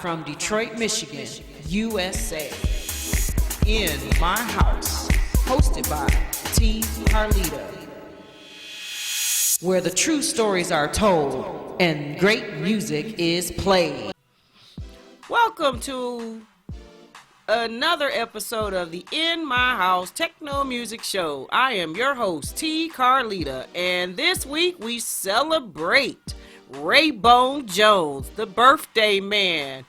from Detroit, Michigan, USA. In My House, hosted by T. Carlita, where the true stories are told and great music is played. Welcome to another episode of the In My House Techno Music Show. I am your host, T. Carlita, and this week we celebrate Raybone Jones, the birthday man.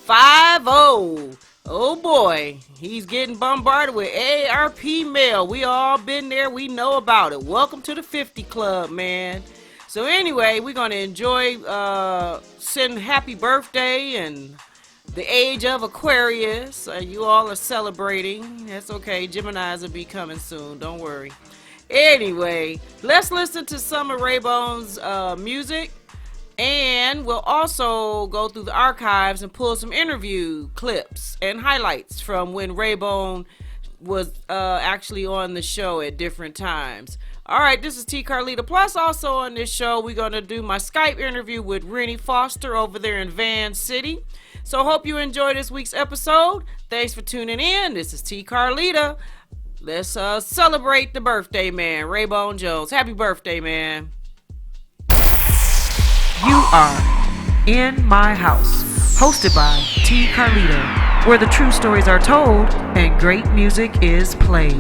5-0. Oh boy, he's getting bombarded with ARP mail. We all been there. We know about it. Welcome to the 50 Club, man. So anyway, we're going to enjoy sending happy birthday and the age of Aquarius. You all are celebrating. That's okay. Geminis will be coming soon. Don't worry. Anyway, let's listen to some of Raybone's music. And we'll also go through the archives and pull some interview clips and highlights from when Raybone was actually on the show at different times. All right, this is T. Carlita. Plus, also on this show, we're going to do my Skype interview with Rennie Foster over there in Van City. So hope you enjoy this week's episode. Thanks for tuning in. This is T. Carlita. Let's celebrate the birthday man, Raybone Jones. Happy birthday, man. You are In My House, hosted by T. Carlita, where the true stories are told and great music is played.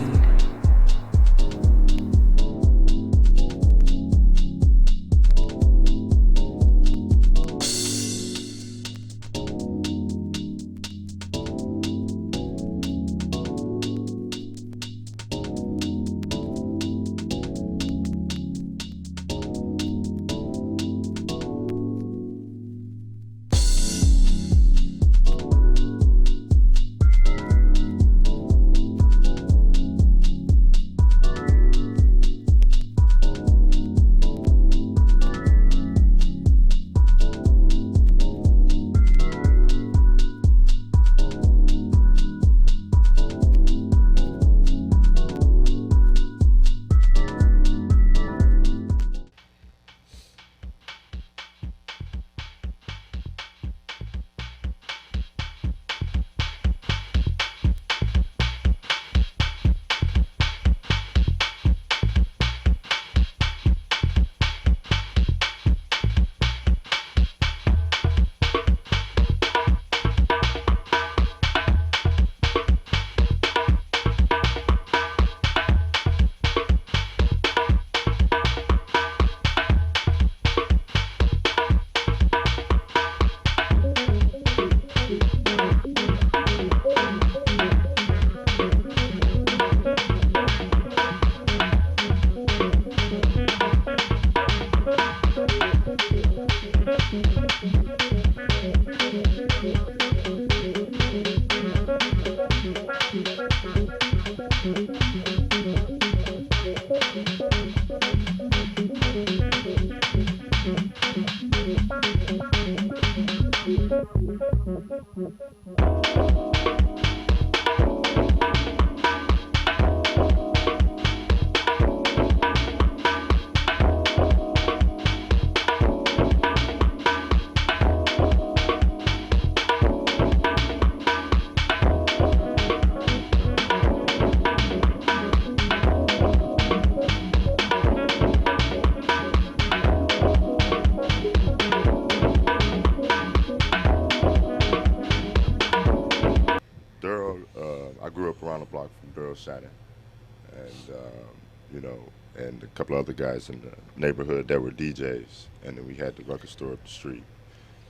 And a couple other guys in the neighborhood that were DJs, and then we had the record store up the street.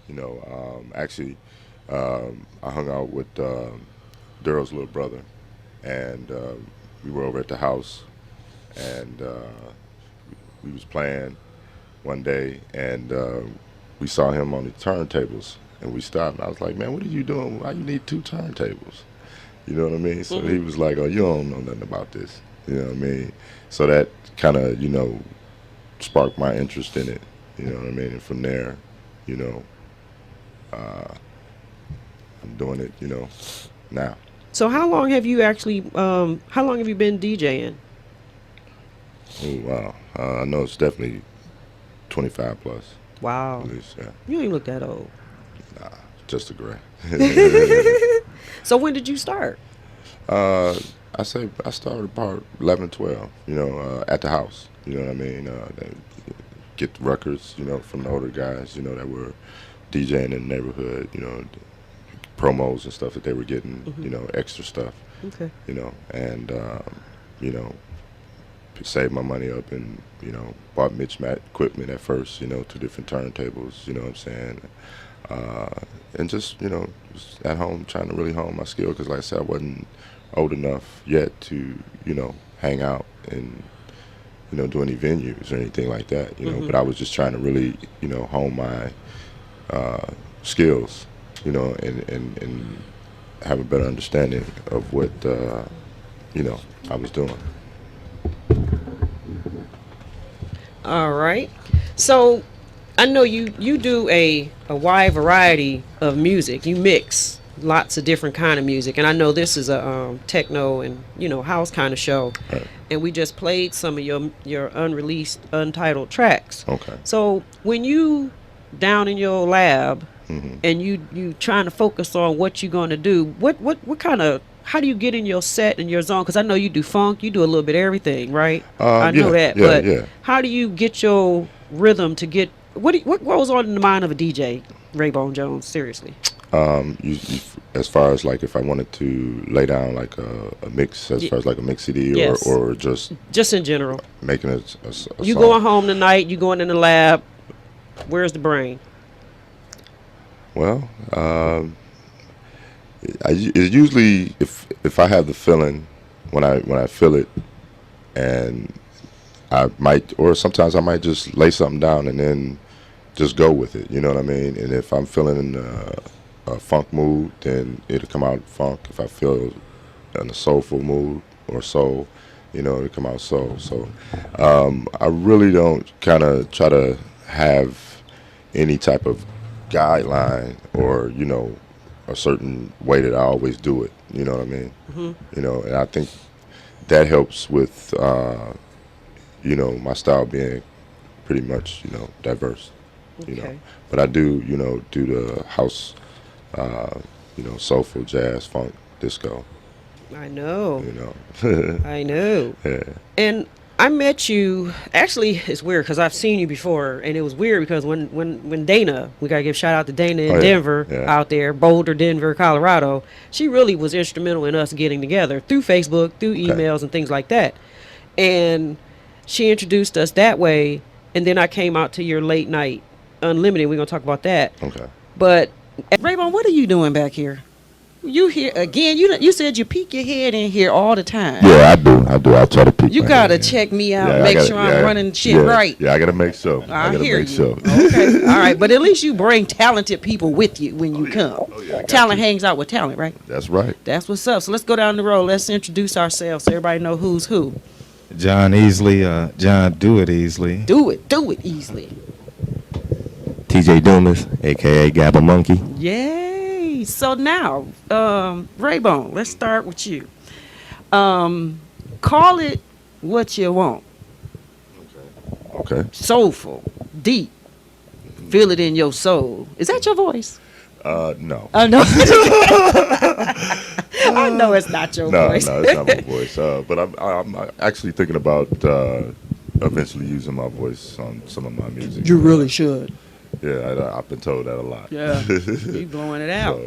I hung out with Daryl's little brother, and we were over at the house, and we was playing one day, and we saw him on the turntables, and we stopped, and I was like, man, what are you doing? Why you need two turntables? You know what I mean? So he was like, oh, you don't know nothing about this. You know what I mean? So that kind of, sparked my interest in it. You know what I mean? And from there, I'm doing it, now. So how long have you been DJing? Oh, wow. I know it's definitely 25 plus. Wow. At least, yeah. You don't even look that old. Nah, just a gray. So when did you start? I say I started about 11, 12, at the house. You know what I mean? Get the records, from the older guys, that were DJing in the neighborhood, promos and stuff that they were getting, extra stuff, Okay. And, saved my money up and, bought mismatch equipment at first, 2 different turntables, you know what I'm saying? And just, just at home trying to really hone my skill because, like I said, I wasn't old enough yet to, hang out and, do any venues or anything like that, but I was just trying to really, hone my skills, and have a better understanding of what, I was doing. All right. So I know you do a wide variety of music. You mix lots of different kind of music, and I know this is a techno and house kind of show. Right. And we just played some of your unreleased, untitled tracks. Okay. So when you down in your lab and you trying to focus on what you're going to do, what kind of, how do you get in your set and your zone? Because I know you do funk, you do a little bit of everything, right? I know that, but how do you get your rhythm to get, what goes on in the mind of a DJ, Raybone Jones, seriously? You, as far as like if I wanted to lay down like a mix, as far as like a mix CD, Yes. or just in general, making a you song. going home tonight, you going in the lab, where's the brain? Well, it's usually if I have the feeling when I feel it, and I might, or sometimes I might just lay something down and then just go with it. You know what I mean? And if I'm feeling a funk mood, then it'll come out funk. If I feel in a soulful mood or soul, it'll come out soul. So I really don't kind of try to have any type of guideline or a certain way that I always do it. You know what I mean? And I think that helps with my style being pretty much diverse. Okay. But I do do the house, soulful, jazz, funk, disco. I know. Yeah. I know. And I met you, actually it's weird because I've seen you before, and it was weird because when Dana, we gotta give shout out to Dana in Denver, out there, Boulder, Denver, Colorado, she really was instrumental in us getting together through Facebook, through emails and things like that. And she introduced us that way, and then I came out to your late night Unlimited. We're gonna talk about that. Okay. But Raybone, what are you doing back here? You here again? You said you peek your head in here all the time. Yeah, I do. I try to peek. You gotta check me out, make sure I'm running shit right. Yeah, I gotta make sure. I gotta hear make you. Sure. Okay, all right. But at least you bring talented people with you when you come. Talent hangs out with talent, right? That's right. That's what's up. So let's go down the road. Let's introduce ourselves so everybody know who's who. John Easley, John Do It Easily. Do it easily. TJ Dumas, aka Gabba Monkey. Yay! So now, Raybone, let's start with you. Call it what you want. Okay. Soulful, deep. Feel it in your soul. Is that your voice? No. I know. I know it's not your voice. No, it's not my voice. But I'm actually thinking about eventually using my voice on some of my music. You really should. Yeah, I've been told that a lot. Yeah, you blowing it out.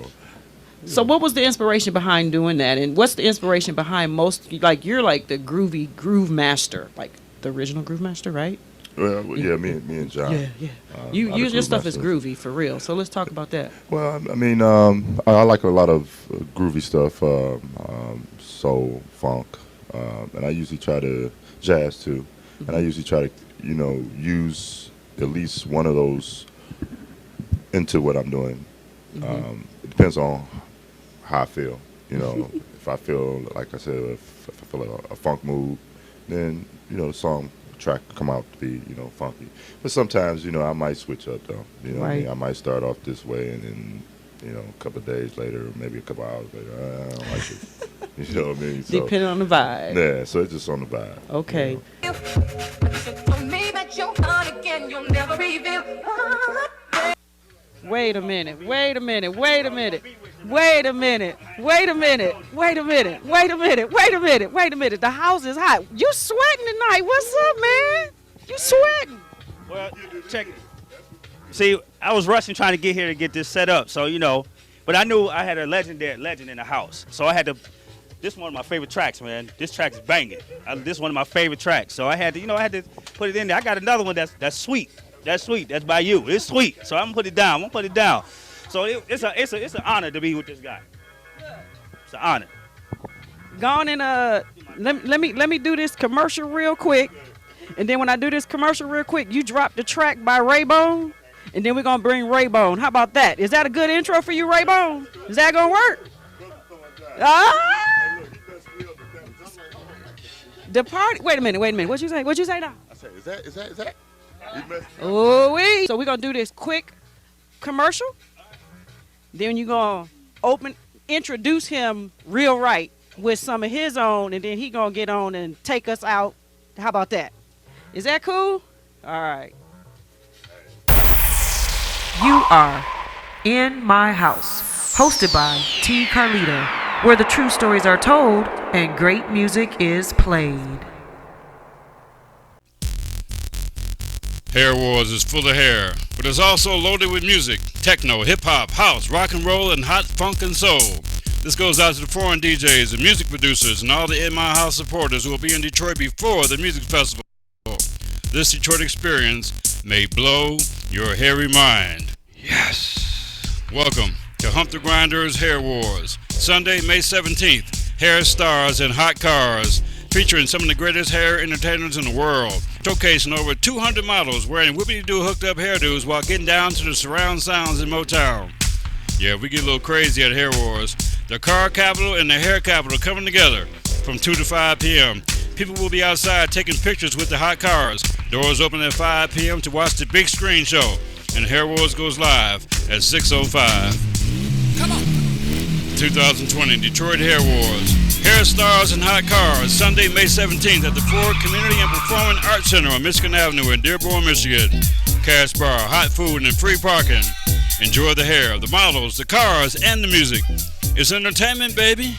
So what was the inspiration behind doing that? And what's the inspiration behind most, like, you're like the groovy groove master, like the original groove master, right? Well, yeah, me and John. Yeah. Your stuff is groovy, for real. So let's talk about that. Well, I mean, I like a lot of groovy stuff, soul, funk, and I usually try to, jazz too, and I usually try to, use at least one of those into what I'm doing. It depends on how I feel. If I feel, like I said, if I feel a funk mood, then the song track come out to be funky. But sometimes I might switch up though. What I mean? I might start off this way and then a couple of days later, maybe a couple of hours later, I don't like it. You know what I mean? So, depending on the vibe. Yeah, so it's just on the vibe. Okay. Wait a minute. Wait a minute. Wait a minute. Wait a minute. Wait a minute. Wait a minute. Wait a minute. Wait a minute. Wait a minute. The house is hot. You sweating tonight. What's up, man? You sweating. Well, check it. See, I was rushing trying to get here to get this set up, so, you know, but I knew I had a legend in the house. So I had to, this is one of my favorite tracks, man. This track is banging. This is one of my favorite tracks. So I had to, I had to put it in there. I got another one that's sweet. That's sweet. That's by you. It's sweet. So I'm gonna put it down. I'm gonna put it down. So it's an honor to be with this guy. It's an honor. Go on and let me do this commercial real quick, and then when I do this commercial real quick, you drop the track by Raybone, and then we're gonna bring Raybone. How about that? Is that a good intro for you, Raybone? Is that gonna work? The party. Wait a minute. What you say? What you say now? I said, is that? Oh wait. So we're gonna do this quick commercial. Then you're gonna introduce him real right with some of his own, and then he gonna get on and take us out. How about that? Is that cool? All right. You are in my house, hosted by T. Carlita, where the true stories are told and great music is played. Hair Wars is full of hair, but it's also loaded with music, techno, hip-hop, house, rock and roll, and hot funk and soul. This goes out to the foreign DJs and music producers and all the In My House supporters who will be in Detroit before the music festival. This Detroit experience may blow your hairy mind. Yes! Welcome to Hump the Grinder's Hair Wars, Sunday, May 17th. Hair stars and hot cars, featuring some of the greatest hair entertainers in the world, showcasing over 200 models wearing whippity-doo hooked-up hairdos while getting down to the surround sounds in Motown. Yeah, we get a little crazy at Hair Wars. The car capital and the hair capital coming together from 2 to 5 p.m. People will be outside taking pictures with the hot cars. Doors open at 5 p.m. to watch the big screen show, and Hair Wars goes live at 6:05. Come on! 2020 Detroit Hair Wars. Hair stars and hot cars, Sunday, May 17th at the Ford Community and Performing Arts Center on Michigan Avenue in Dearborn, Michigan. Cash bar, hot food, and free parking. Enjoy the hair, the models, the cars, and the music. It's entertainment, baby.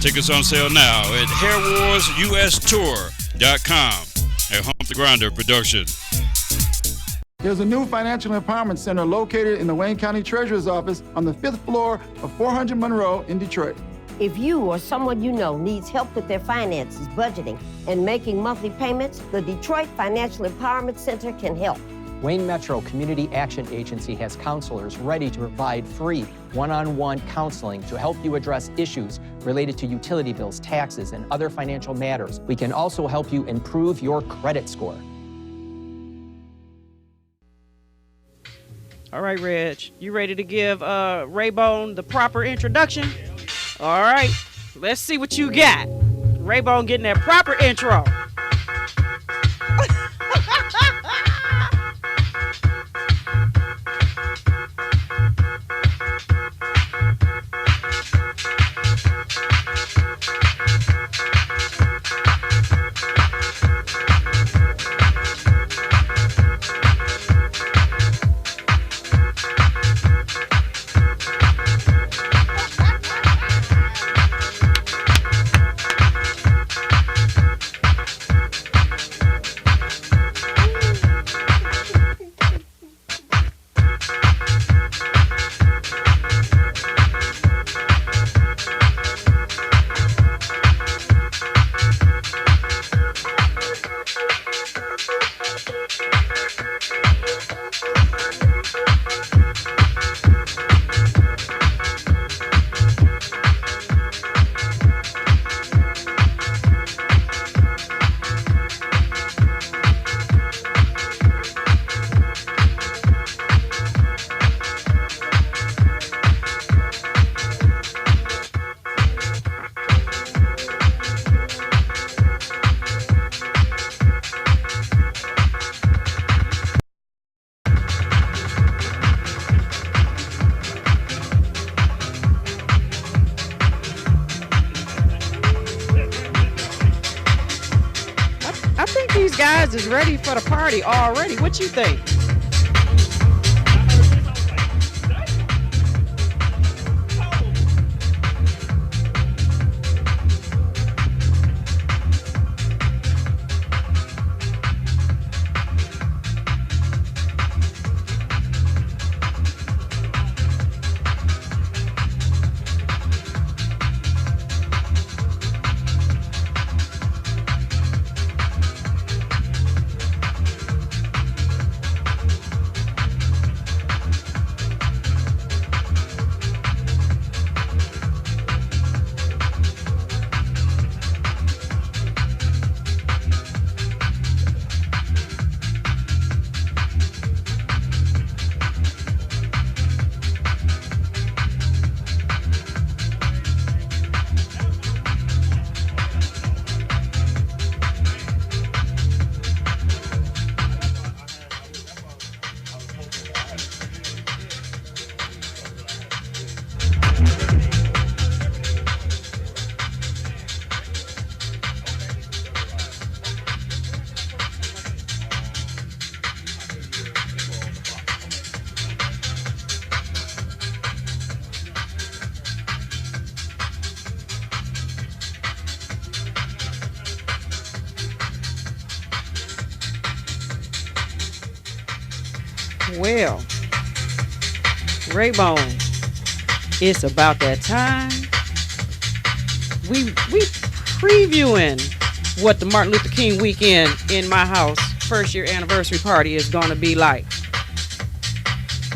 Tickets on sale now at hairwarsustour.com. A Hump the Grinder production. There's a new financial empowerment center located in the Wayne County Treasurer's Office on the 5th floor of 400 Monroe in Detroit. If you or someone you know needs help with their finances, budgeting, and making monthly payments, the Detroit Financial Empowerment Center can help. Wayne Metro Community Action Agency has counselors ready to provide free one-on-one counseling to help you address issues related to utility bills, taxes, and other financial matters. We can also help you improve your credit score. All right, Reg, you ready to give Raybone the proper introduction? All right, let's see what you got. Raybone getting that proper intro. Guys is ready for the party already. What you think? Well, Raybone, it's about that time. We previewing what the Martin Luther King weekend in my house first year anniversary party is gonna be like.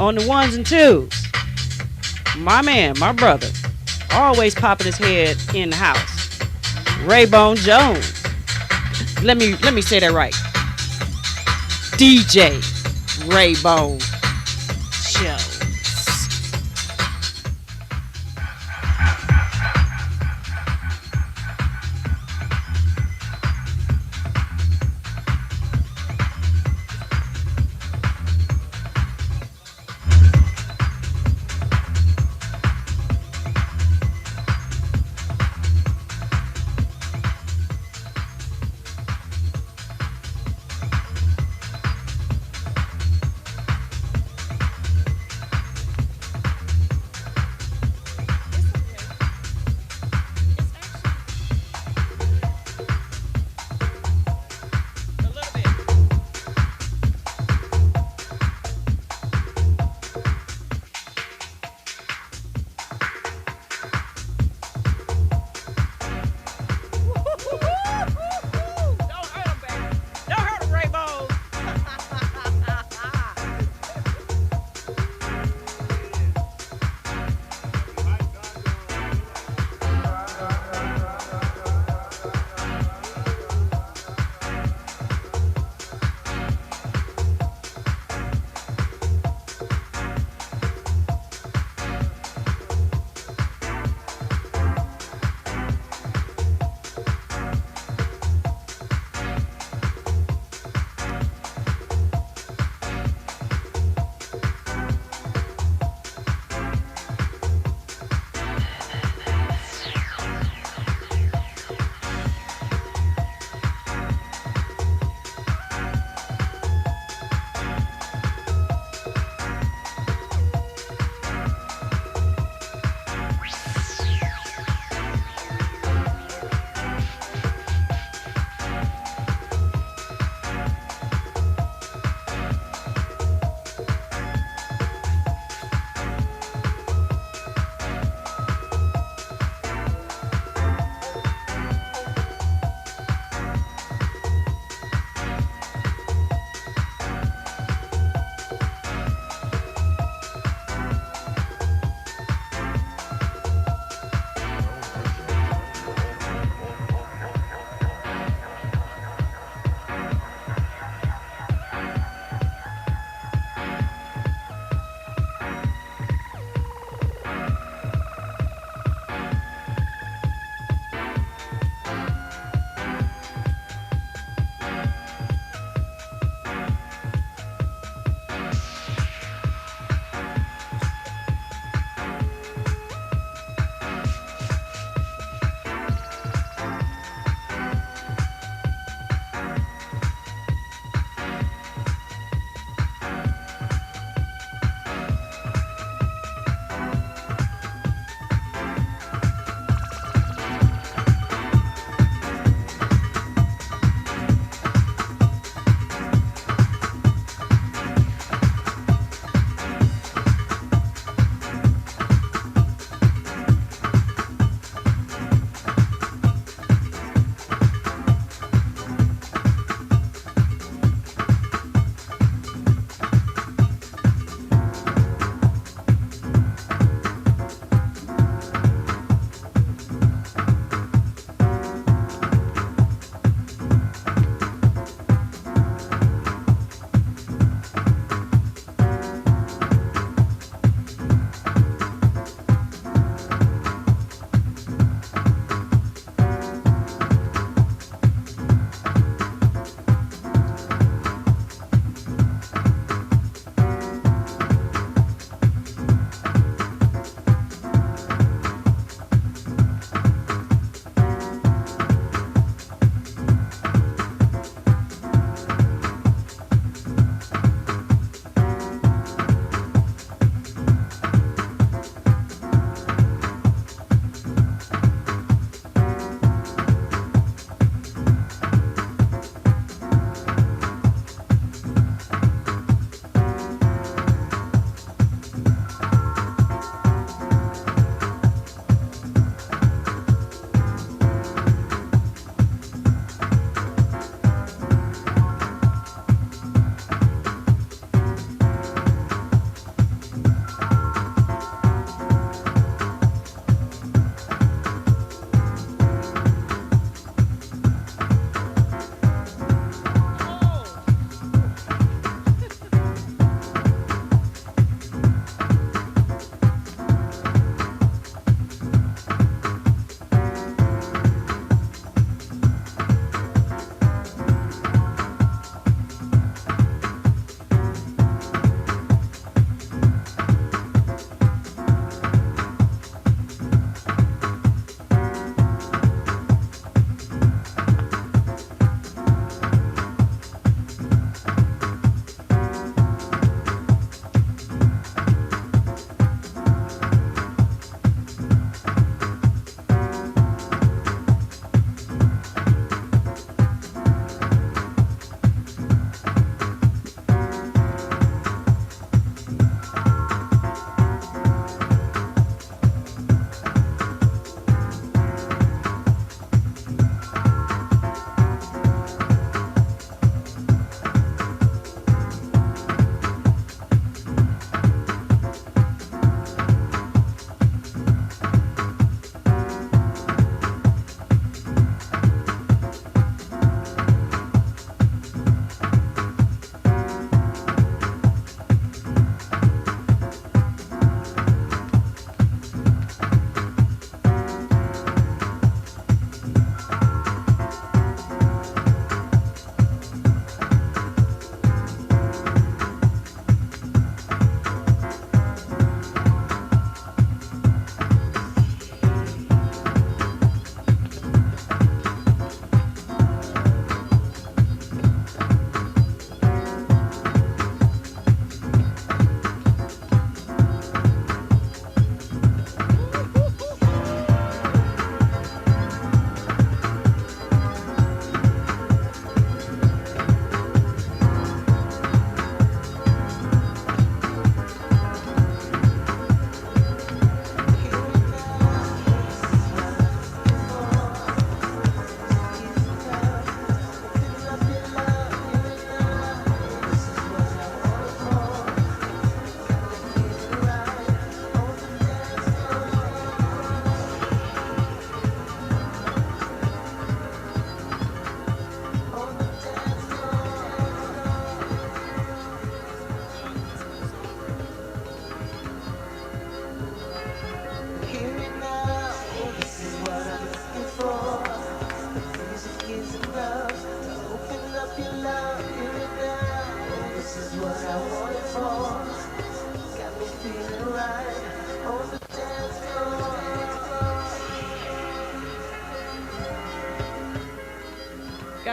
On the ones and twos, my man, my brother, always popping his head in the house. Raybone Jones. Let me say that right. DJ Raybone Jones.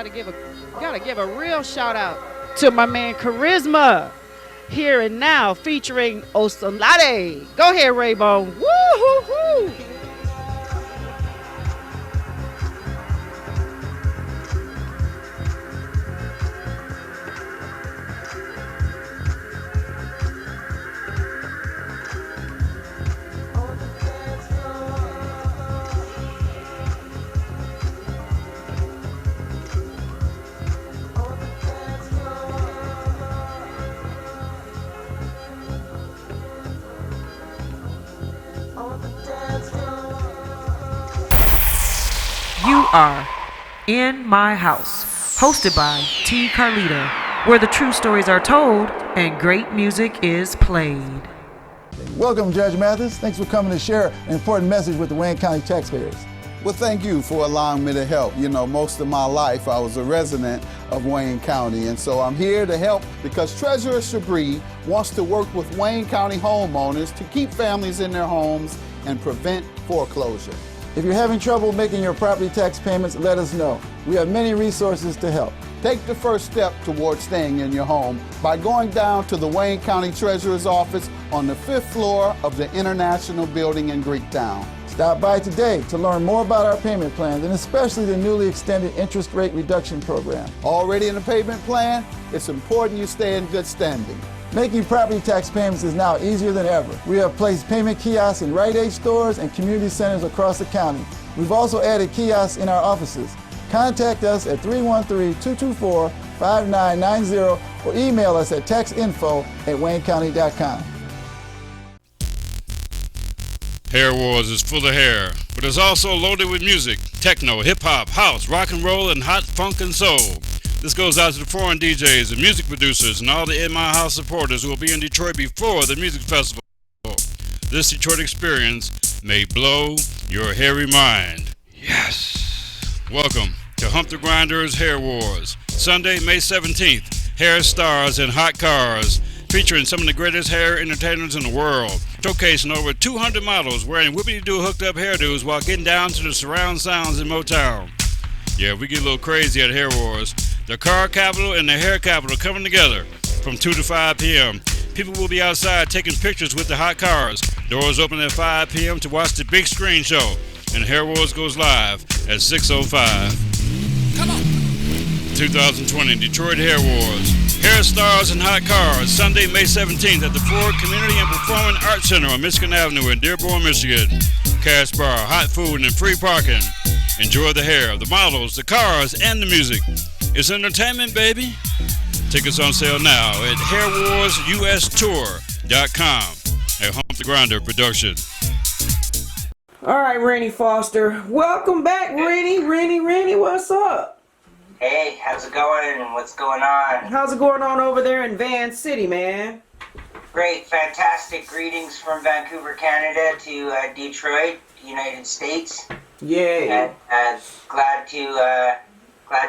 gotta give a real shout out to my man Charisma, Here and Now, featuring Osolade. Go ahead, Raybone. Woo-hoo-hoo. You are In My House, hosted by T. Carlita, where the true stories are told and great music is played. Welcome, Judge Mathis. Thanks for coming to share an important message with the Wayne County taxpayers. Well, thank you for allowing me to help. You know, most of my life I was a resident of Wayne County, and so I'm here to help because Treasurer Chabris wants to work with Wayne County homeowners to keep families in their homes and prevent foreclosure. If you're having trouble making your property tax payments, let us know. We have many resources to help. Take the first step towards staying in your home by going down to the Wayne County Treasurer's office on the 5th floor of the International Building in Greektown. Stop by today to learn more about our payment plans and especially the newly extended interest rate reduction program. Already in the payment plan? It's important you stay in good standing. Making property tax payments is now easier than ever. We have placed payment kiosks in Rite Aid stores and community centers across the county. We've also added kiosks in our offices. Contact us at 313-224-5990 or email us at taxinfo@waynecounty.com. Hair Wars is full of hair, but it's also loaded with music, techno, hip-hop, house, rock and roll, and hot funk and soul. This goes out to the foreign DJs, the music producers, and all the In My House supporters who will be in Detroit before the music festival. This Detroit experience may blow your hairy mind. Yes! Welcome to Hump the Grinder's Hair Wars, Sunday, May 17th. Hair stars and hot cars, featuring some of the greatest hair entertainers in the world, showcasing over 200 models wearing whippity-doo hooked-up hairdos while getting down to the surround sounds in Motown. Yeah, we get a little crazy at Hair Wars. The car capital and the hair capital coming together from 2 to 5 p.m. People will be outside taking pictures with the hot cars. Doors open at 5 p.m. to watch the big screen show. And Hair Wars goes live at 6:05. Come on! 2020 Detroit Hair Wars. Hair stars and hot cars. Sunday, May 17th at the Ford Community and Performing Arts Center on Michigan Avenue in Dearborn, Michigan. Cash bar, hot food, and free parking. Enjoy the hair, the models, the cars, and the music. It's entertainment, baby. Tickets on sale now at hairwarsustour.com. A Hump the Grinder production. All right, Rennie Foster. Welcome back, Rennie. Rennie, what's up? Hey, how's it going? What's going on? How's it going on over there in Van City, man? Great, fantastic. Greetings from Vancouver, Canada to Detroit, United States. Yeah. And glad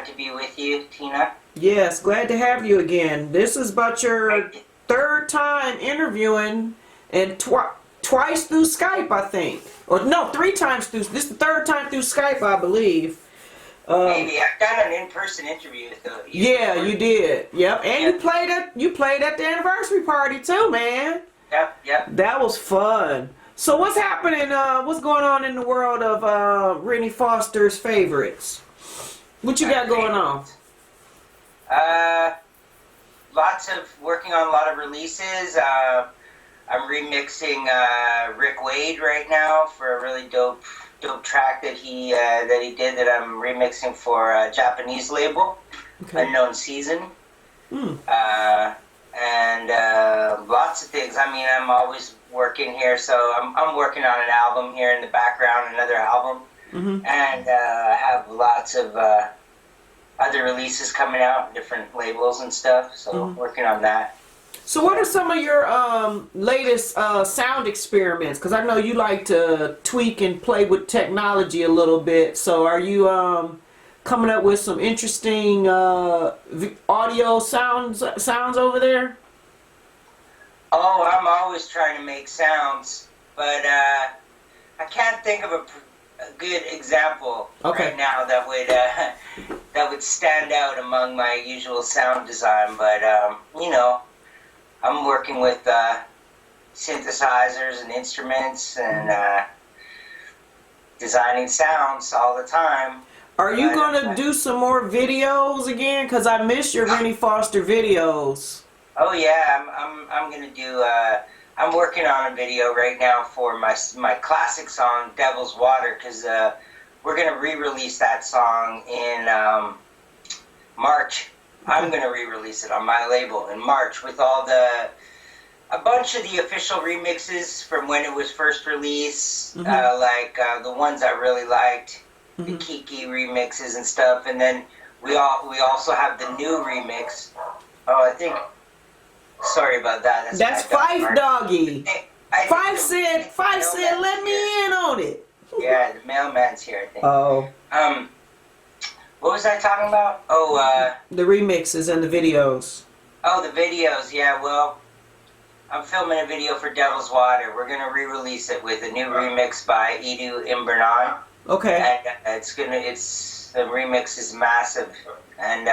to be with you, Tina. Yes, glad to have you again. This is about your third time interviewing, and twice through Skype, I think. Or no, 3 times through. This is the third time through Skype, I believe. Maybe I've done an in-person interview though. Yeah, you did. Yep, and you played at the anniversary party too, man. Yep. That was fun. So what's happening? What's going on in the world of Rennie Foster's favorites? What you got going on? Lots of working on a lot of releases. I'm remixing Rick Wade right now for a really dope track that he did that I'm remixing for a Japanese label, Unknown Season. And lots of things. I mean, I'm always working here, so I'm working on an album here in the background, another album, and I have lots of other releases coming out, different labels and stuff. So working on that. So what are some of your latest sound experiments? Because I know you like to tweak and play with technology a little bit. So are you coming up with some interesting audio sounds over there? Oh, I'm always trying to make sounds, but I can't think of a good example right now that would stand out among my usual sound design. But I'm working with synthesizers and instruments and designing sounds all the time. Are you gonna do some more videos again? Cause I miss your Rennie Foster videos. Oh yeah, I'm gonna do. I'm working on a video right now for my classic song "Devil's Water" because we're gonna re-release that song in March. I'm gonna re-release it on my label in March with a bunch of the official remixes from when it was first released, like the ones I really liked, the Kiki remixes and stuff, and then we also have the new remix. Oh, I think. Sorry about that. That's Fife Doggy. Fife said, let me in on it. Yeah, the mailman's here, I think. Oh. What was I talking about? Oh, the remixes and the videos. Oh, the videos. Yeah, well, I'm filming a video for Devil's Water. We're gonna re-release it with a new remix by Edu Imbernon. Okay. And the remix is massive, and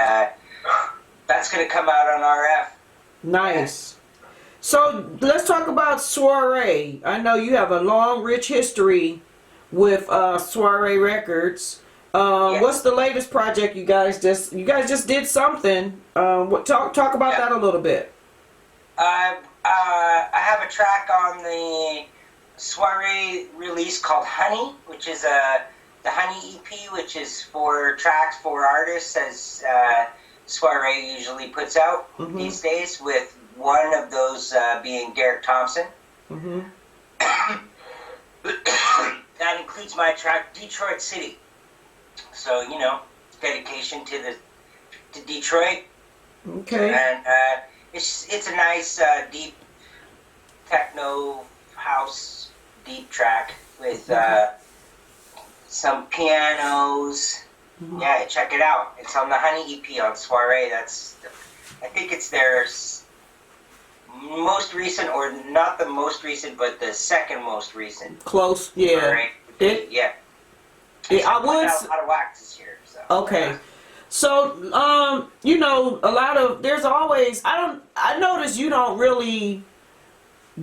that's gonna come out on RF. Nice. So let's talk about Soiree. I know you have a long, rich history with Soiree Records. What's the latest project you guys just did something? Talk about that a little bit. I have a track on the Soiree release called Honey, which is the Honey EP, which is 4 tracks, 4 artists, as Soiree usually puts out these days, with one of those being Derek Thompson. That includes my track Detroit City. So dedication to Detroit. Okay. And it's a nice deep techno house deep track with some pianos. Yeah, check it out. It's on the Honey EP on Soiree. I think it's their most recent, or not the most recent, but the second most recent. Close, yeah. Soiree. Yeah. I would. A lot of wax this year. So. Okay. So, there's always, I notice you don't really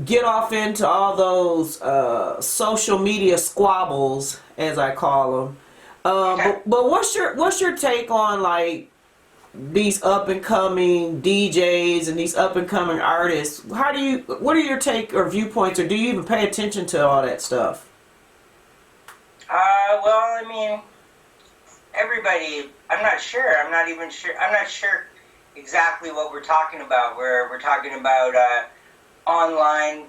get off into all those social media squabbles, as I call them. But what's your take on like these up and coming DJs and these up and coming artists? What are your take or viewpoints, or do you even pay attention to all that stuff? Well, I mean, everybody. I'm not sure. I'm not sure exactly what we're talking about. We're talking about online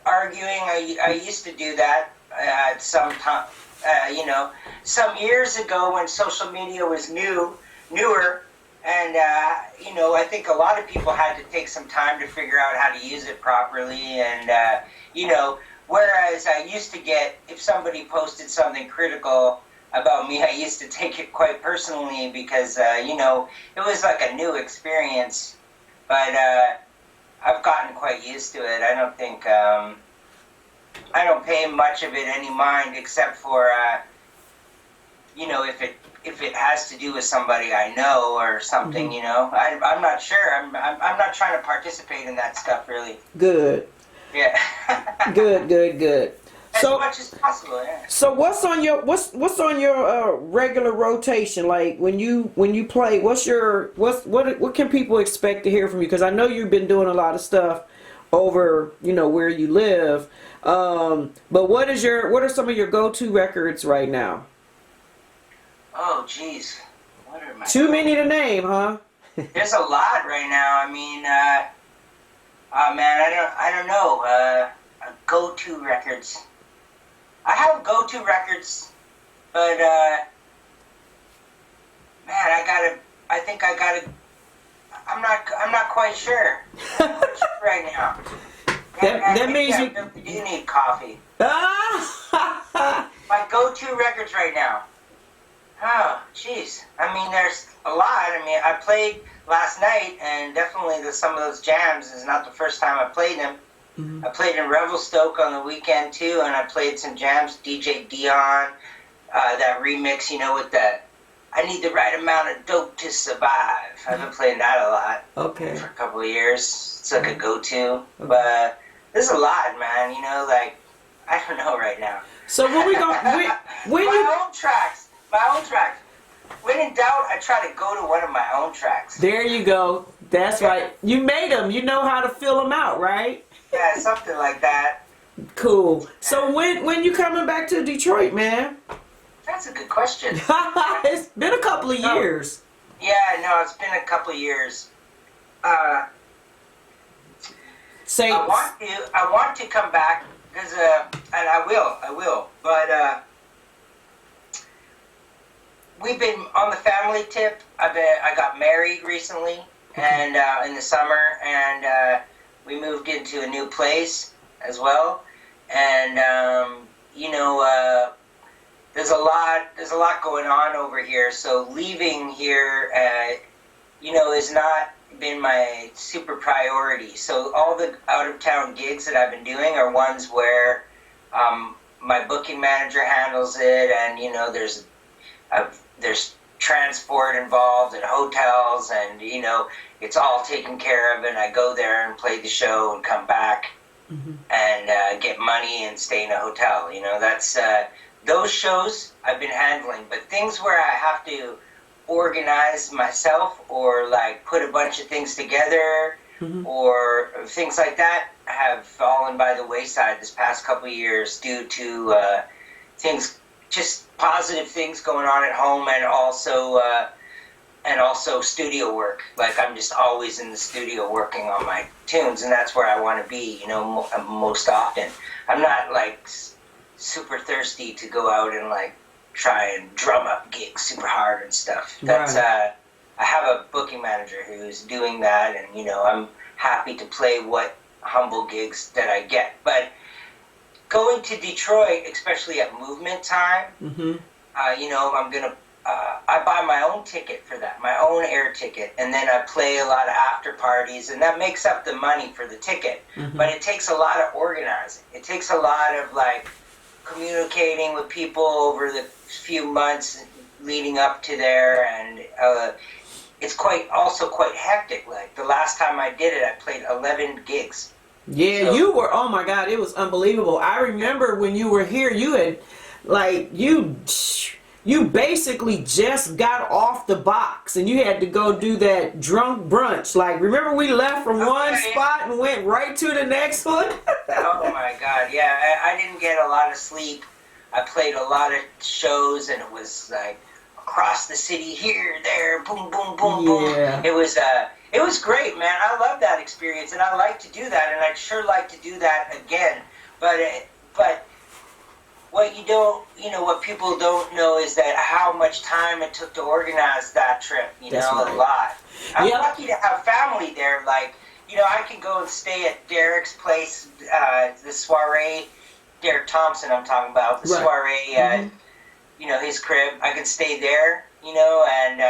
arguing. I used to do that at some time. Some years ago when social media was newer, and I think a lot of people had to take some time to figure out how to use it properly, and whereas I used to get, if somebody posted something critical about me, I used to take it quite personally because it was like a new experience, but I've gotten quite used to it. I don't think I don't pay much of it any mind, except for if it has to do with somebody I know or something. I'm not sure. I'm not trying to participate in that stuff really. Good. Yeah. Good. As much as possible, yeah. So what's on your regular rotation? Like when you play, what can people expect to hear from you? Because I know you've been doing a lot of stuff over where you live. But what are some of your go-to records right now? Oh geez, what are my too many to name, huh? There's a lot right now. I mean, I don't know. Go-to records. I have go-to records, but I'm not quite sure right now. That means you do need coffee. My go-to records right now. Oh, jeez. I mean, there's a lot. I mean, I played last night, and definitely some of those jams is not the first time I played them. I played in Revelstoke on the weekend too, and I played some jams. DJ Dion, that remix, with the I need the right amount of dope to survive. I've been playing that a lot. Okay. For a couple of years. It's like a go-to. Okay. But there's a lot, man. Like I don't know right now. So when we go, my own tracks. When in doubt, I try to go to one of my own tracks. There you go. That's right. You made them. You know how to fill them out, right? Yeah, something like that. Cool. So when you coming back to Detroit, man? That's a good question. It's been a couple of years. Yeah, no, it's been a couple of years. I want to come back because and I will. But we've been on the family tip. I got married recently, and in the summer, and we moved into a new place as well, and there's a lot going on over here. So leaving here, has not been my super priority. So all the out of town gigs that I've been doing are ones where my booking manager handles it, and there's transport involved and hotels, and it's all taken care of, and I go there and play the show and come back and get money and stay in a hotel. That's those shows I've been handling, but things where I have to organize myself or like put a bunch of things together or things like that have fallen by the wayside this past couple of years due to things, just positive things going on at home, and also studio work. Like I'm just always in the studio working on my tunes, and that's where I want to be, most often. I'm not like super thirsty to go out and like try and drum up gigs super hard and stuff. That's I have a booking manager who's doing that, and I'm happy to play what humble gigs that I get. But going to Detroit, especially at movement time, I'm gonna I buy my own ticket for that, my own air ticket, and then I play a lot of after parties, and that makes up the money for the ticket. But it takes a lot of organizing. It takes a lot of like communicating with people over the few months leading up to there, and it's quite hectic. Like the last time I did it, I played 11 gigs. Yeah, so, you were, oh my God, it was unbelievable. I remember when you were here, you had like you basically just got off the box and you had to go do that drunk brunch. Like, remember we left from one spot and went right to the next one? Oh my God, yeah, I didn't get a lot of sleep. I played a lot of shows, and it was like across the city, here, there, boom, boom, boom, boom. It was great, man. I love that experience, and I like to do that, and I'd sure like to do that again. But what people don't know is that how much time it took to organize that trip. A lot. I'm lucky to have family there. Like, I can go and stay at Derek's place, the soiree. Derek Thompson, I'm talking about, the soiree, his crib. I can stay there, and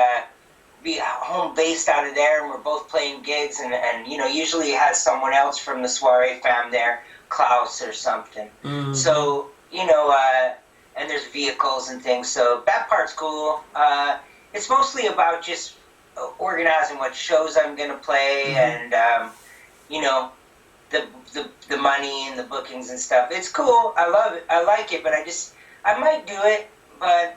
be home based out of there, and we're both playing gigs, and usually he has someone else from the soiree fam there, Klaus or something. So, and there's vehicles and things, so that part's cool. It's mostly about just organizing what shows I'm going to play, and, the money and the bookings and stuff. It's cool. I love it. I like it, but I might do it, but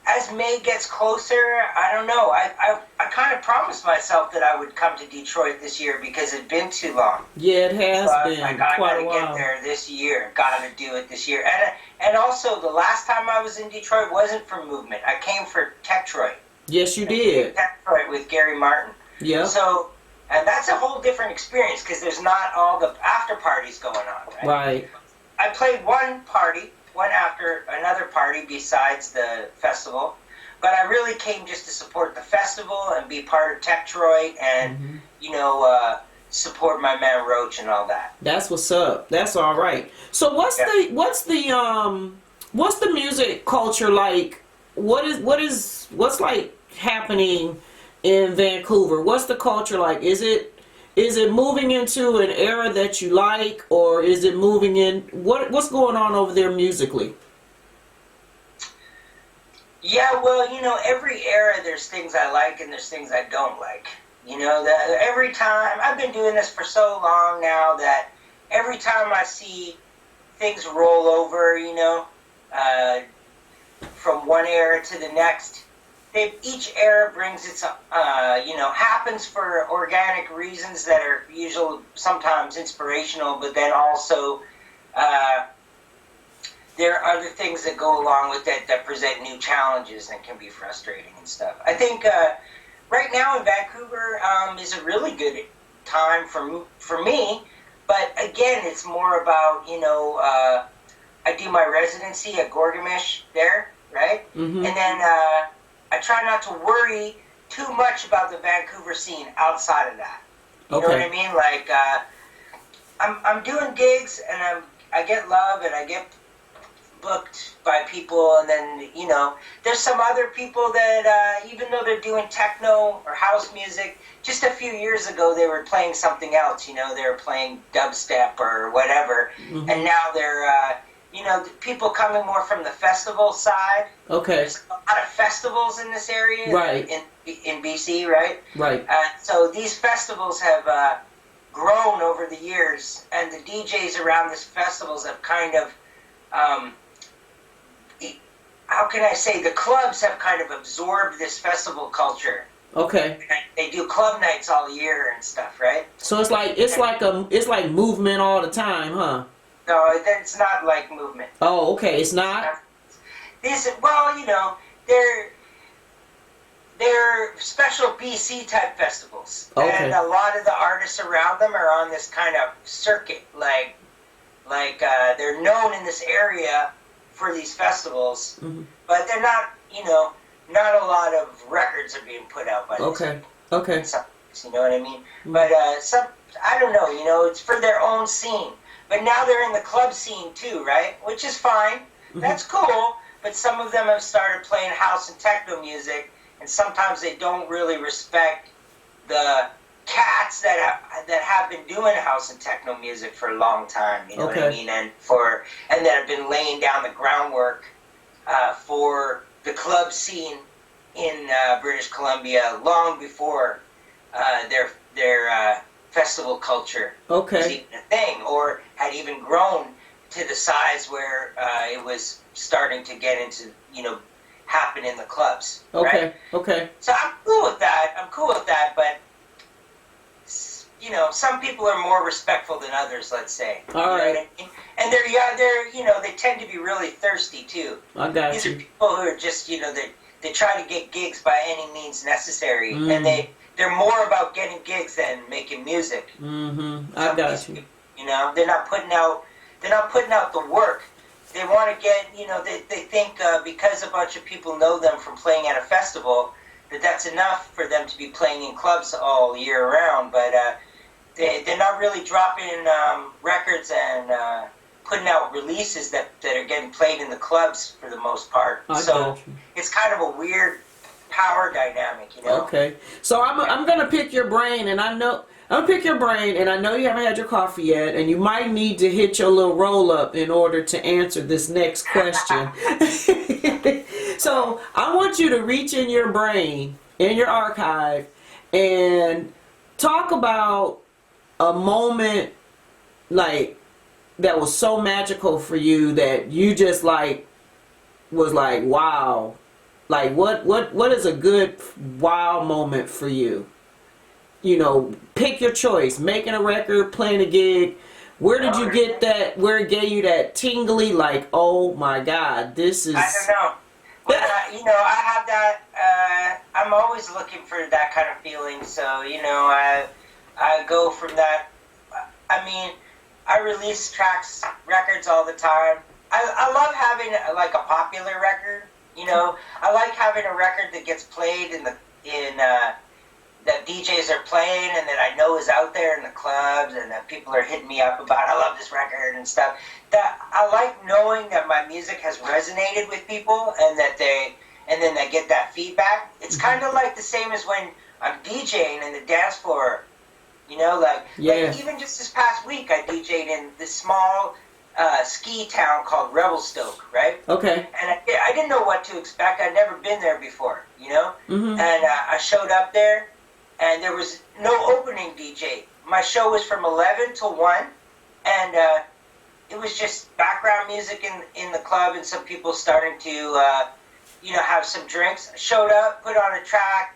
as May gets closer, I don't know. I kind of promised myself that I would come to Detroit this year because it'd been too long. Yeah, it has been quite a while. I gotta get there this year. Gotta do it this year. And also, the last time I was in Detroit wasn't for movement. I came for Techtroid. Yes, you did. Techtroid with Gary Martin. Yeah. So, and that's a whole different experience because there's not all the after parties going on, right? Right. I played one after another party besides the festival, but I really came just to support the festival and be part of Techtroid and support my man Roach and all that. That's what's up. That's all right. So what's the music culture like? What's like happening in Vancouver? What's the culture like? Is it moving into an era that you like, or is it moving in what's going on over there musically? Yeah, well, every era there's things I like and there's things I don't like. That every time I've been doing this for so long now that every time I see things roll over, from one era to the next, each era brings its, happens for organic reasons that are usually sometimes inspirational, but then also there are other things that go along with that present new challenges and can be frustrating and stuff. I think right now in Vancouver is a really good time for me, but again, it's more about, I do my residency at Gorgamish there, right? Mm-hmm. And then I try not to worry too much about the Vancouver scene outside of that. You know what I mean? Like, I'm doing gigs and I get love and I get booked by people, and then there's some other people that even though they're doing techno or house music, just a few years ago they were playing something else. They were playing dubstep or whatever, and now they're people coming more from the festival side. Okay, there's a lot of festivals in this area, right? In BC, right? Right. So these festivals have grown over the years, and the DJs around these festivals have kind of how can I say, the clubs have kind of absorbed this festival culture. Okay. They do club nights all year and stuff, right? So it's like movement all the time, huh? No, it's not like movement. Oh, okay, it's not. They're special BC type festivals, and a lot of the artists around them are on this kind of circuit, like they're known in this area for these festivals, but they're not, not a lot of records are being put out by these people. Okay. You know what I mean? But I don't know, it's for their own scene. But now they're in the club scene too, right? Which is fine. That's cool. But some of them have started playing house and techno music, and sometimes they don't really respect the cats that have been doing house and techno music for a long time, you know what I mean, and that have been laying down the groundwork for the club scene in British Columbia long before their festival culture was even a thing, or had even grown to the size where it was starting to get into, happen in the clubs. Right? Okay. So I'm cool with that, but some people are more respectful than others, let's say. All right. What I mean? And they're they tend to be really thirsty too. I got These are people who are just, they try to get gigs by any means necessary, and they're more about getting gigs than making music. I got you. They're not putting out the work. They want to get, they think because a bunch of people know them from playing at a festival, that's enough for them to be playing in clubs all year round, but they're not really dropping records and putting out releases that are getting played in the clubs for the most part. So it's kind of a weird power dynamic, Okay. So I'm gonna pick your brain, and I know you haven't had your coffee yet, and you might need to hit your little roll up in order to answer this next question. So I want you to reach in your brain, in your archive, and talk about a moment that was so magical for you that you just was like, wow. Like what is a good wow moment for you? Pick your choice. Making a record, playing a gig. Where did you get that? Where it gave you that tingly, oh my God, this is. I don't know. Well, I have that. I'm always looking for that kind of feeling. So I go from that. I mean, I release records all the time. I love having a popular record. I like having a record that gets played that DJs are playing and that I know is out there in the clubs and that people are hitting me up about. I love this record and stuff. That I like knowing that my music has resonated with people and then I get that feedback. It's kind of like the same as when I'm DJing in the dance floor. Like even just this past week, I DJ'd in this small ski town called Revelstoke, right? Okay. And I didn't know what to expect. I'd never been there before, you know? Mm-hmm. And I showed up there, and there was no opening DJ. My show was from 11 to 1, and it was just background music in the club and some people starting to, you know, have some drinks. I showed up, put on a track,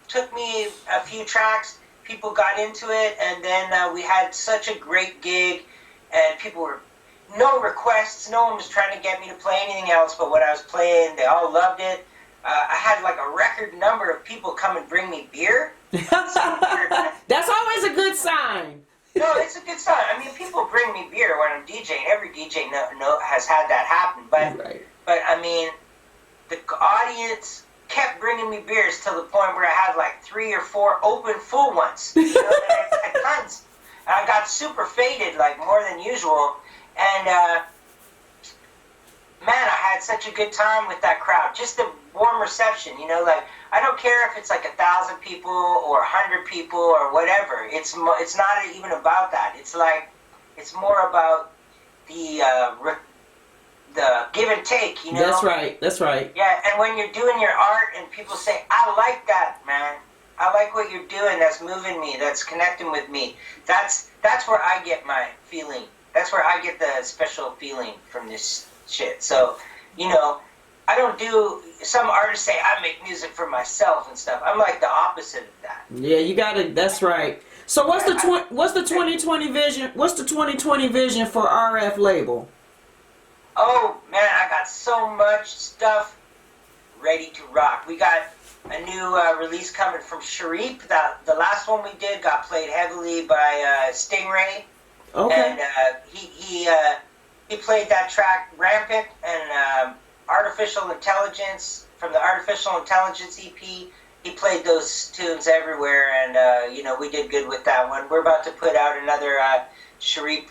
took me a few tracks, people got into it, and then we had such a great gig, and people were, no requests, no one was trying to get me to play anything else but what I was playing. They all loved it. I had like a record number of people come and bring me beer. That's always a good sign. No, it's a good sign. I mean, people bring me beer when I'm DJing. Every DJ has had that happen. But I mean, the audience kept bringing me beers till the point where I had like 3 or 4 open full ones. You know, I had tons. And I got super faded, like more than usual. And man, I had such a good time with that crowd. Just the warm reception, you know. Like, I don't care if it's like 1,000 people or 100 people or whatever. It's not even about that. It's like, it's more about the give and take, you know. That's right. That's right. Yeah, and when you're doing your art and people say, "I like that, man. I like what you're doing. That's moving me. That's connecting with me." That's where I get my feeling. That's where I get the special feeling from this shit. So, you know, I don't do, some artists say I make music for myself and stuff. I'm like the opposite of that. Yeah, you got it. That's right. So what's the 2020 vision? What's the 2020 vision for RF label? Oh man, I got so much stuff ready to rock. We got a new release coming from SKYPE. The last one we did got played heavily by Stingray. Okay. And he played that track Rampant and Artificial Intelligence from the Artificial Intelligence EP. He played those tunes everywhere, and you know, we did good with that one. We're about to put out another SKYPE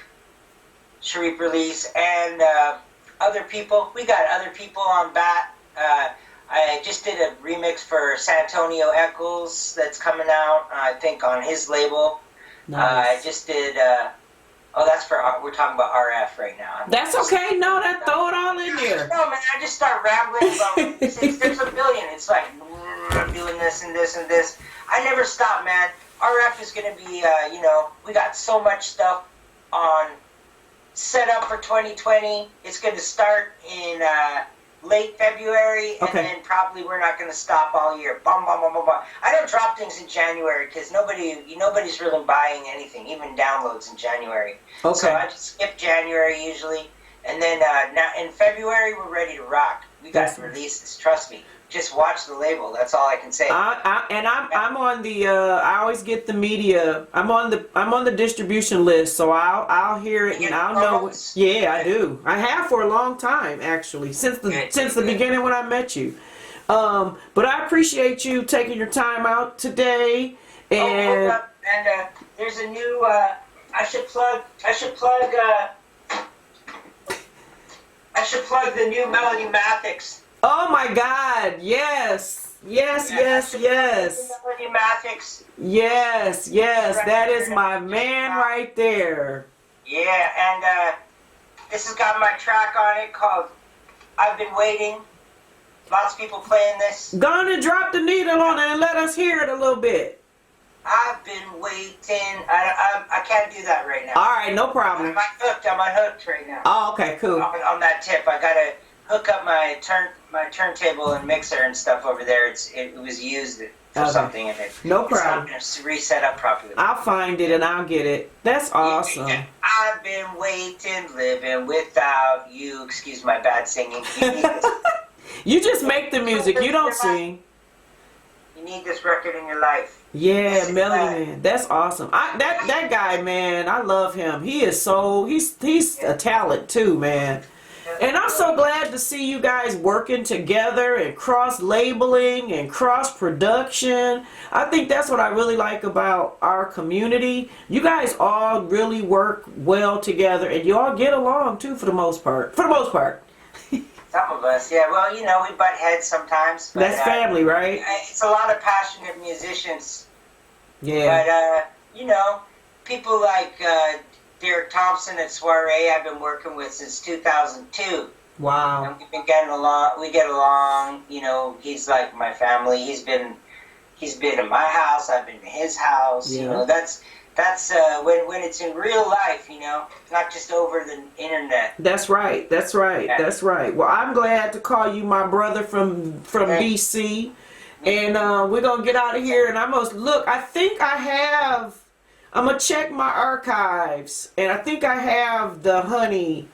release, and other people. We got other people on bat. I just did a remix for Santonio Eccles that's coming out, I think, on his label. Nice. I just did. Oh, that's for, we're talking about RF right now. That's okay. No, throw it all in there. No, man, I just start rambling about there's a billion. It's like, I'm doing this and this and this. I never stop, man. RF is going to be, you know, we got so much stuff on set up for 2020. It's going to start in late February, and then probably we're not going to stop all year. Bum, bum, bum, bum, bum. I don't drop things in January because nobody's really buying anything, even downloads in January. Okay. So I just skip January usually, and then now in February we're ready to rock. We got releases. Trust me. Just watch the label. That's all I can say. I'm on the. I always get the media. I'm on the distribution list, so I'll hear it and I'll know. Yeah, I do. I have for a long time, actually, since the beginning when I met you. But I appreciate you taking your time out today. And and there's a new. I should plug the new Melody Mathics. Oh my God! Yes. Melody Mathics. Yes. That is my man right there. Yeah, and this has got my track on it called "I've Been Waiting." Lots of people playing this. Gonna drop the needle on it and let us hear it a little bit. I've been waiting. I can't do that right now. All right, no problem. I'm unhooked right now. Oh, okay, cool. On that tip, I gotta hook up my turntable and mixer and stuff over there. It was used for something, and no problem. It's not reset up properly. I'll find it and I'll get it. That's awesome. Yeah. I've been waiting, living without you. Excuse my bad singing. You just make the music. You don't sing. You need this record in your life. Yeah, Melody Man, that's awesome. That guy, man, I love him. He is he's a talent too, man. And I'm so glad to see you guys working together and cross-labeling and cross-production. I think that's what I really like about our community. You guys all really work well together, and you all get along too for the most part. Some of us, yeah. Well, you know, we butt heads sometimes. But, that's family, right? It's a lot of passionate musicians. Yeah. But, you know, people like Derek Thompson at Soiree, I've been working with since 2002. Wow. And we've been getting along. We get along. You know, he's like my family. He's been in my house. I've been in his house. Yeah. You know, that's when it's in real life. You know, not just over the internet. That's right. That's right. Yeah. That's right. Well, I'm glad to call you my brother from BC, and we're gonna get out of here. And I must look. I think I have. I'm gonna check my archives, and I think I have the Honey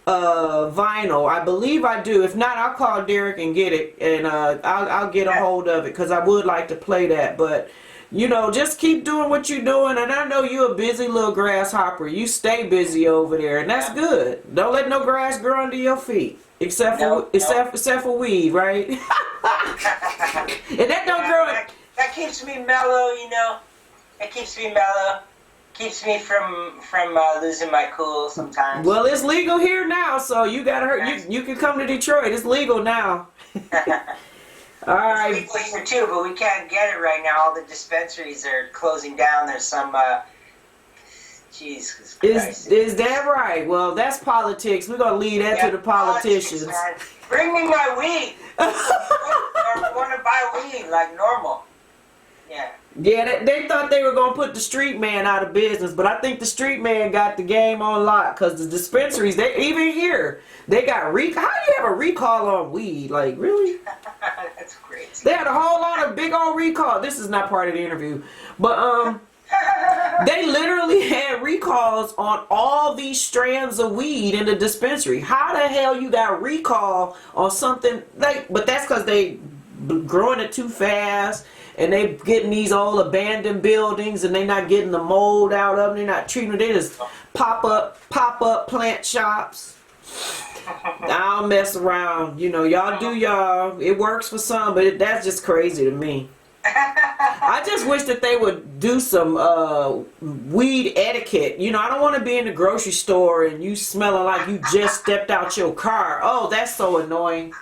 vinyl. I believe I do. If not, I'll call Derek and get it, and I'll get a hold of it, because I would like to play that. But you know, just keep doing what you're doing, and I know you're a busy little grasshopper. You stay busy over there, and that's good. Don't let no grass grow under your feet, except for weed, right? And that don't grow. That keeps me mellow, you know. It keeps me mellow. Keeps me from losing my cool sometimes. Well, it's legal here now, so you gotta hurt. You can come to Detroit. It's legal now. All right. It's legal here too, but we can't get it right now. All the dispensaries are closing down. There's some. Jesus Christ. Is that right? Well, that's politics. We're gonna leave that to the politicians. Bring me my weed. I want to buy weed like normal. Yeah. Yeah, they thought they were going to put the street man out of business, but I think the street man got the game on lock, because the dispensaries, even here, they got How do you have a recall on weed? Like, really? That's crazy. They had a whole lot of big old recall. This is not part of the interview, but they literally had recalls on all these strands of weed in the dispensary. How the hell you got recall on something like? But that's because they growing it too fast. And they getting these old abandoned buildings, and they not getting the mold out of them. They're not treating it. They just pop up plant shops. I don't mess around. You know, y'all do y'all. It works for some, but that's just crazy to me. I just wish that they would do some weed etiquette. You know, I don't want to be in the grocery store and you smelling like you just stepped out your car. Oh, that's so annoying.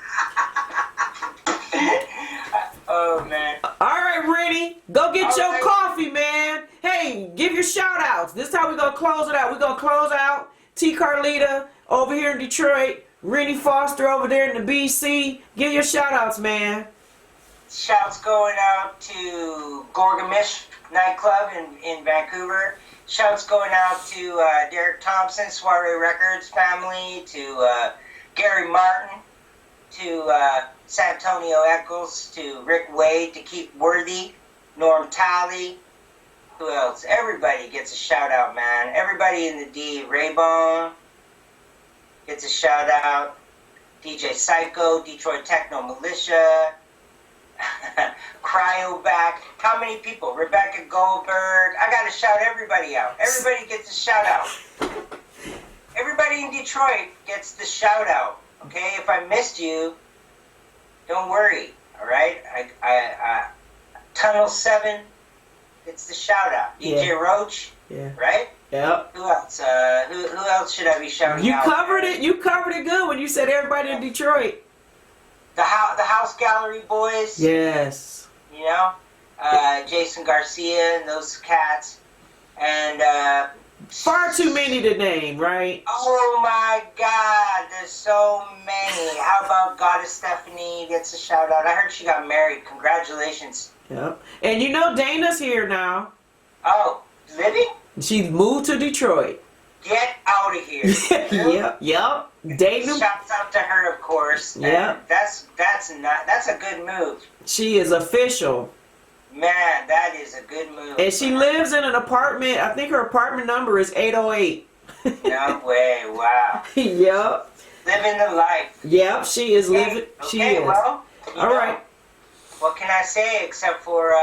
Oh, man. All right, Rennie, go get your coffee, man. Hey, give your shout outs. This is how we're going to close it out. We're going to close out T. Carlita over here in Detroit, Rennie Foster over there in the BC. Give your shout outs, man. Shouts going out to Gorgamish nightclub in Vancouver. Shouts going out to Derek Thompson, Soiree Records family, to Gary Martin, to Santonio Eccles, to Rick Wade, to Keith Worthy, Norm Talley. Who else? Everybody gets a shout out, man. Everybody in the D. Raybone gets a shout out. DJ Psycho, Detroit Techno Militia, Cryoback. How many people? Rebecca Goldberg. I gotta shout everybody out. Everybody gets a shout out. Everybody in Detroit gets the shout out. Okay, if I missed you, don't worry. All right, I Tunnel 7 gets the shout out. DJ Roach. Yeah. Right. Yep. Who else? Who else should I be shouting out? You covered it good when you said everybody in Detroit. The House Gallery Boys. Yes. You know, Jason Garcia and those cats, and far too many to name, right? Oh my God, there's so many. How about Goddess Stephanie gets a shout out? I heard she got married. Congratulations. Yep. And you know Dana's here now. Oh, living? She moved to Detroit. Get out of here. Yep. Dana. Shouts out to her, of course. Yeah. That's a good move. She is official. Man, that is a good move. And she lives in an apartment. I think her apartment number is 808. No way. Wow. Yep. Living the life. Yep, she is living. Okay, she is. Well, all right. What can I say except for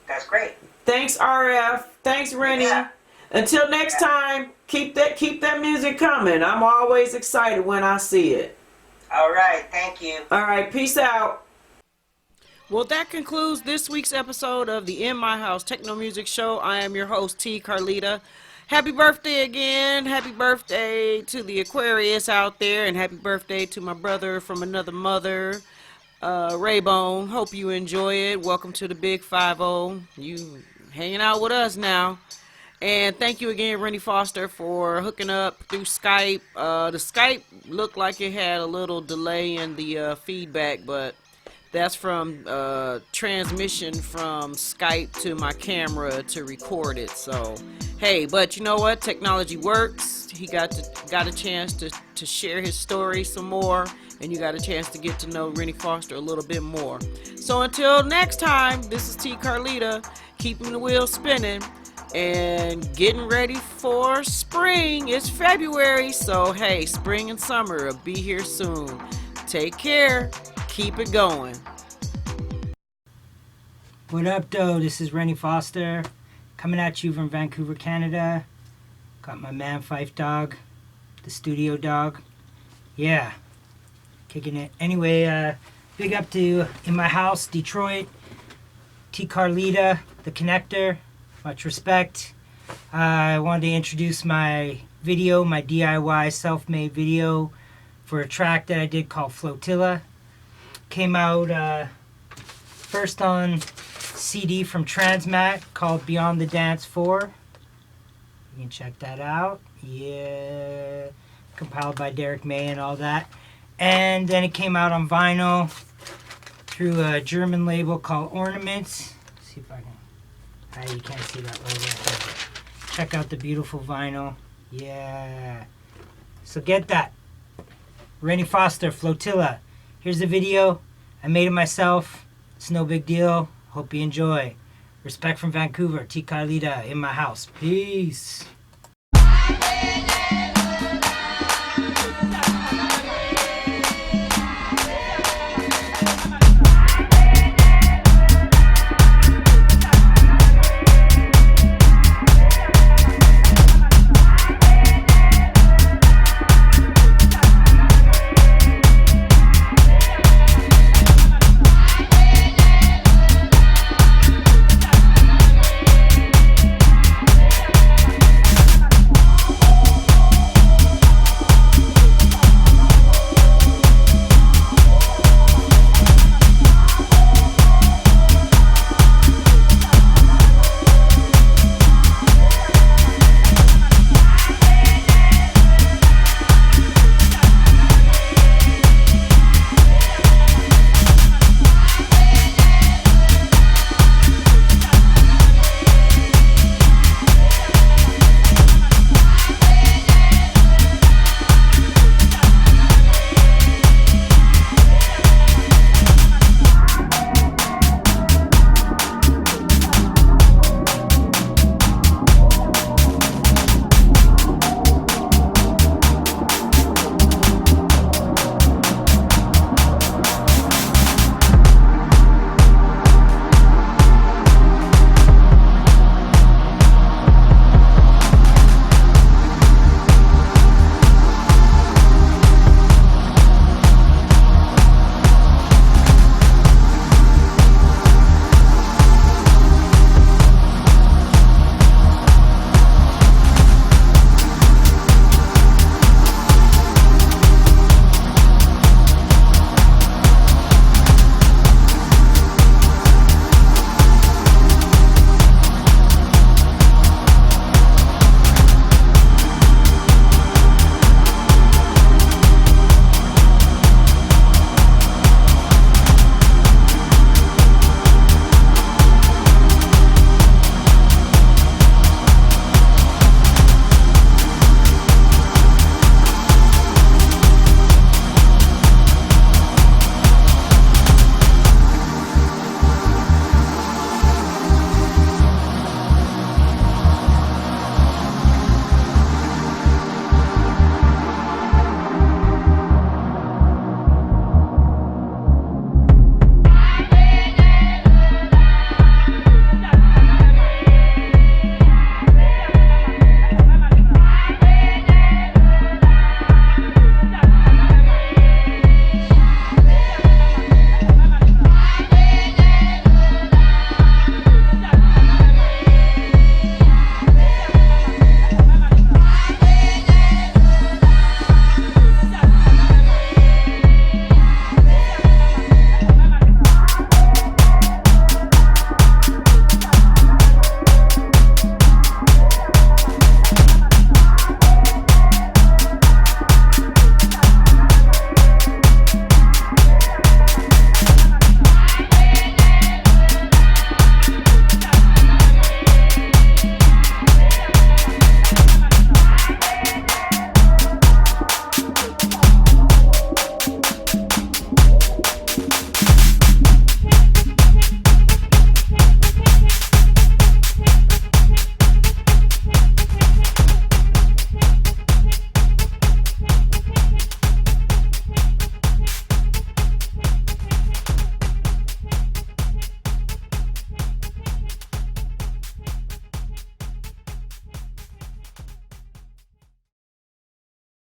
that's great. Thanks, RF. Thanks, Rennie. Yeah. Until next time, keep that music coming. I'm always excited when I see it. All right. Thank you. All right. Peace out. Well, that concludes this week's episode of the In My House Techno Music Show. I am your host, T. Carlita. Happy birthday again. Happy birthday to the Aquarius out there, and happy birthday to my brother from another mother, Raybone. Hope you enjoy it. Welcome to the Big 5-0. You hanging out with us now. And thank you again, Rennie Foster, for hooking up through Skype. The Skype looked like it had a little delay in the feedback, but that's from transmission from Skype to my camera to record it. So, hey, but you know what? Technology works. He got a chance to share his story some more, and you got a chance to get to know Rennie Foster a little bit more. So until next time, this is T. Carlita, keeping the wheel spinning and getting ready for spring. It's February, so hey, spring and summer will be here soon. Take care. Keep it going. What up, though? This is Rennie Foster coming at you from Vancouver, Canada. Got my man Fife dog, the studio dog. Yeah, kicking it. Anyway, big up to In My House, Detroit, T. Carlita, the connector. Much respect. I wanted to introduce my video, my DIY self-made video for a track that I did called Flotilla. Came out first on CD from Transmat called Beyond the Dance 4. You can check that out. Yeah. Compiled by Derek May and all that. And then it came out on vinyl through a German label called Ornaments. Let's see if I can... you can't see that logo. Check out the beautiful vinyl. Yeah. So get that. Rennie Foster, Flotilla. Here's the video. I made it myself. It's no big deal. Hope you enjoy. Respect from Vancouver. T. Carlita, In My House. Peace.